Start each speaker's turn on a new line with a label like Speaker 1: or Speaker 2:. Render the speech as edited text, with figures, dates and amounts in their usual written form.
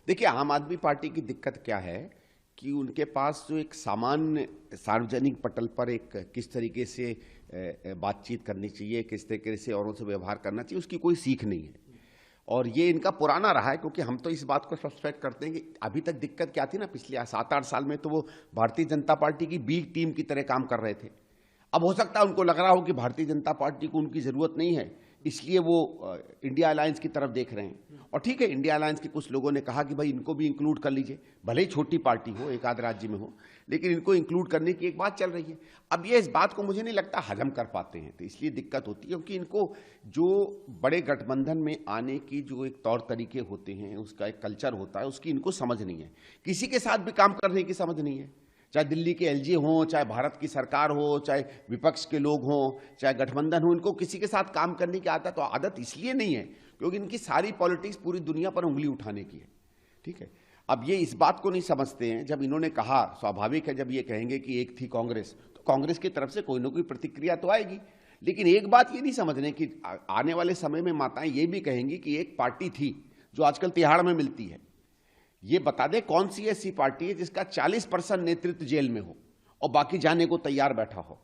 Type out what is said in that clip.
Speaker 1: देखिए, आम आदमी पार्टी की दिक्कत क्या है कि उनके पास जो एक सामान्य सार्वजनिक पटल पर एक किस तरीके से बातचीत करनी चाहिए, किस तरीके से औरों से व्यवहार करना चाहिए, उसकी कोई सीख नहीं है। और ये इनका पुराना रहा है, क्योंकि हम तो इस बात को सस्पेक्ट करते हैं कि अभी तक दिक्कत क्या थी ना, पिछले 7-8 साल में तो वो भारतीय जनता पार्टी की बी टीम की तरह काम कर रहे थे। अब हो सकता है उनको लग रहा हो कि भारतीय जनता पार्टी को उनकी ज़रूरत नहीं है, इसलिए वो इंडिया अलायंस की तरफ देख रहे हैं। और ठीक है, इंडिया अलायंस के कुछ लोगों ने कहा कि भाई इनको भी इंक्लूड कर लीजिए, भले ही छोटी पार्टी हो, एक आध राज्य में हो, लेकिन इनको इंक्लूड करने की एक बात चल रही है। अब ये इस बात को मुझे नहीं लगता हजम कर पाते हैं, तो इसलिए दिक्कत होती है, क्योंकि इनको जो बड़े गठबंधन में आने की जो एक तौर तरीके होते हैं, उसका एक कल्चर होता है, उसकी इनको समझ नहीं है। किसी के साथ भी काम करने की समझ नहीं है, चाहे दिल्ली के एलजी हों, चाहे भारत की सरकार हो, चाहे विपक्ष के लोग हों, चाहे गठबंधन हो, इनको किसी के साथ काम करने की आदत, तो आदत इसलिए नहीं है क्योंकि इनकी सारी पॉलिटिक्स पूरी दुनिया पर उंगली उठाने की है। ठीक है, अब ये इस बात को नहीं समझते हैं। जब इन्होंने कहा, स्वाभाविक है जब ये कहेंगे कि एक थी कांग्रेस, तो कांग्रेस की तरफ से कोई ना कोई प्रतिक्रिया तो आएगी। लेकिन एक बात ये नहीं समझने कि आने वाले समय में माताएं ये भी कहेंगी कि एक पार्टी थी जो आजकल तिहाड़ में मिलती है। ये बता दे कौन सी ऐसी पार्टी है जिसका 40% नेतृत्व जेल में हो और बाकी जाने को तैयार बैठा हो।